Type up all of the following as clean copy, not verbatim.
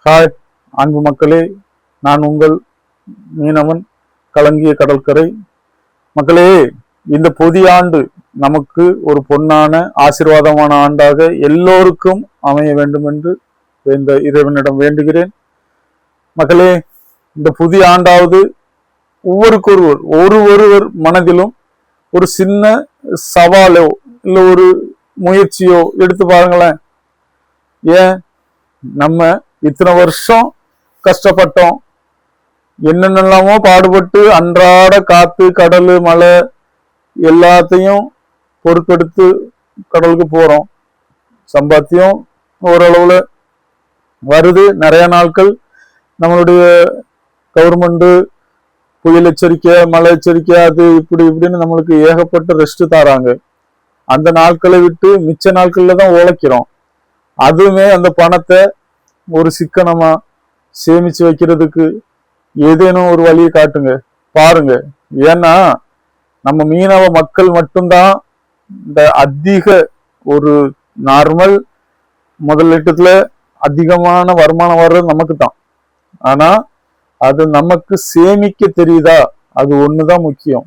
Hi அன்பு மக்களே, நான் உங்கள் மீனவன் கலங்கிய கடற்கரை. மக்களே, இந்த புதிய ஆண்டு நமக்கு ஒரு பொன்னான ஆசீர்வாதமான ஆண்டாக எல்லோருக்கும் அமைய வேண்டும் என்று இந்த இறைவனிடம் வேண்டுகிறேன். மக்களே, இந்த புதிய ஆண்டாவது ஒருவர் மனதிலும் ஒரு சின்ன சவாலோ இல்ல ஒரு முயற்சியோ எடுத்து பாருங்களேன். ஏன் நம்ம இத்தனை வருஷம் கஷ்டப்பட்டோம், என்னென்னலாமோ பாடுபட்டு அன்றாட காத்து கடல் மழை எல்லாத்தையும் பொறுப்பெடுத்து கடலுக்கு போறோம். சம்பாத்தியம் ஓரளவுல வருது. நிறைய நாட்கள் நம்மளுடைய கவர்மெண்ட் புயல் எச்சரிக்கை, மழை எச்சரிக்கை, அது இப்படி இப்படின்னு நம்மளுக்கு ஏகப்பட்ட ரெஸ்ட் தராங்க. அந்த நாட்களை விட்டு மிச்ச நாட்கள்ல தான் உழைக்கிறோம். அதுவுமே அந்த பணத்தை ஒரு சிக்கனமா சேமிச்சு வைக்கிறதுக்கு ஏதேனும் ஒரு வழியை காட்டுங்க, பாருங்க. ஏன்னா நம்ம மீனவ மக்கள் மட்டும்தான் இந்த அதிக ஒரு நார்மல் முதலீட்டுல அதிகமான வருமானம் வர்றது நமக்கு தான். ஆனா அது நமக்கு சேமிக்க தெரியுதா, அது ஒண்ணுதான் முக்கியம்.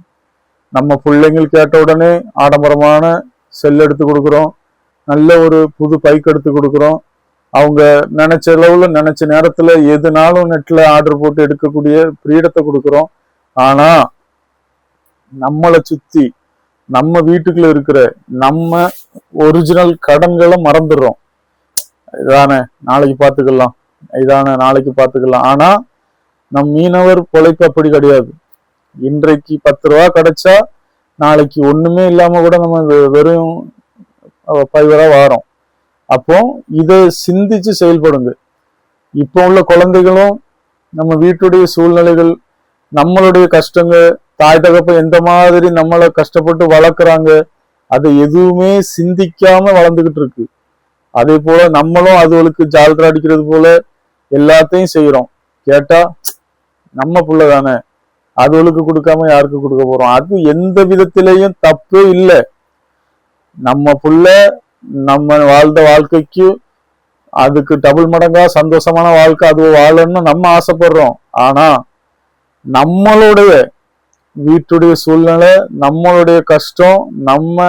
நம்ம பிள்ளைங்கள் கேட்ட உடனே ஆடம்பரமான செல் எடுத்து கொடுக்குறோம், நல்ல ஒரு புது பைக் எடுத்து கொடுக்குறோம். அவங்க நினைச்ச அளவுல நினைச்ச நேரத்துல எதுனாலும் நெட்ல ஆர்டர் போட்டு எடுக்கக்கூடிய ஃப்ரீடத்தை கொடுக்குறோம். ஆனா நம்மளை சுத்தி நம்ம வீட்டுக்குள்ள இருக்கிற நம்ம ஒரிஜினல் கடன்களை மறந்துடுறோம். இதானே நாளைக்கு பார்த்துக்கலாம். ஆனா நம் மீனவர் பொழைப்பு அப்படி கிடையாது. இன்றைக்கு 10 ரூபா கிடைச்சா நாளைக்கு ஒண்ணுமே இல்லாம கூட நம்ம வெறும் பைவரா வாரோம். அப்போ இதை சிந்திச்சு செயல்படுங்க. இப்போ உள்ள குழந்தைகளும் நம்ம வீட்டுடைய சூழ்நிலைகள், நம்மளுடைய கஷ்டங்கள், தாய் தகப்ப எந்த மாதிரி நம்மளை கஷ்டப்பட்டு வளர்க்குறாங்க, அதை எதுவுமே சிந்திக்காம வளர்ந்துகிட்டு இருக்கு. அதே போல நம்மளும் அதுகளுக்கு ஜால்ரா அடிக்கிறது போல எல்லாத்தையும் செய்யறோம். கேட்டா நம்ம புள்ள தானே, அதுகளுக்கு கொடுக்காம யாருக்கு கொடுக்க போறோம்? அது எந்த விதத்திலையும் தப்பே இல்லை. நம்ம புள்ள நம்ம வாழ்ந்த வாழ்க்கைக்கு அதுக்கு டபுள் மடங்கா சந்தோஷமான வாழ்க்கை அது வாழணும்னு நம்ம ஆசைப்படுறோம். ஆனா நம்மளுடைய வீட்டுடைய சூழ்நிலை, நம்மளுடைய கஷ்டம், நம்ம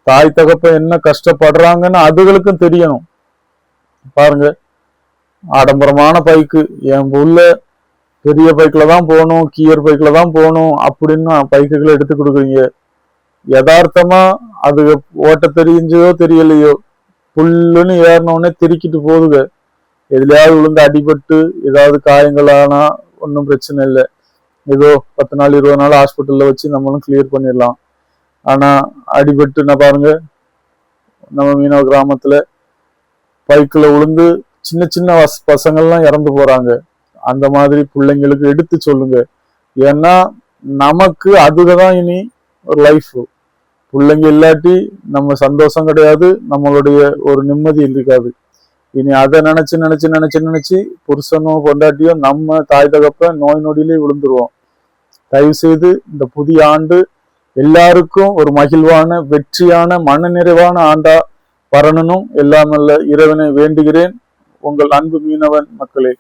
தாய் தகப்ப என்ன கஷ்டப்படுறாங்கன்னு அதுகளுக்கும் தெரியணும். பாருங்க, ஆடம்பரமான பைக்கு, என் புள்ள பெரிய பைக்ல தான் போகணும், கியர் பைக்ல தான் போகணும் அப்படின்னு பைக்குகளை எடுத்து கொடுக்குறீங்க. யதார்த்தமா அது ஓட்ட தெரிஞ்சோ தெரியலையோ புல்லுன்னு ஏறினோடனே திருக்கிட்டு போதுங்க. எதுலையாவது விழுந்து அடிபட்டு ஏதாவது காயங்கள் ஆனா ஒன்றும் பிரச்சனை இல்லை. ஏதோ 10 நாள் 20 நாள் ஹாஸ்பிட்டல்ல வச்சு நம்மளும் கிளியர் பண்ணிடலாம். ஆனா அடிபட்டு நான் பாருங்க, நம்ம மீனவ கிராமத்துல பைக்கில் விழுந்து சின்ன சின்ன பசங்கள்லாம் இறந்து போறாங்க. அந்த மாதிரி பிள்ளைங்களுக்கு எடுத்து சொல்லுங்க. ஏன்னா நமக்கு அதுதான் இனி ஒரு லைஃப். பிள்ளைங்க இல்லாட்டி நம்ம சந்தோஷம் கிடையாது, நம்மளுடைய ஒரு நிம்மதி இருக்காது. இனி அதை நினைச்சு புருஷனோ பொண்டாட்டியோ நம்ம தாய் தகப்ப நோய் நொடியிலே விழுந்துருவோம். தயவு செய்து இந்த புதிய ஆண்டு எல்லாருக்கும் ஒரு மகிழ்வான, வெற்றியான, மன நிறைவான ஆண்டா வரணும். எல்லாமல்ல இறைவனை வேண்டுகிறேன். உங்கள் அன்பு மீனவன் மக்களே.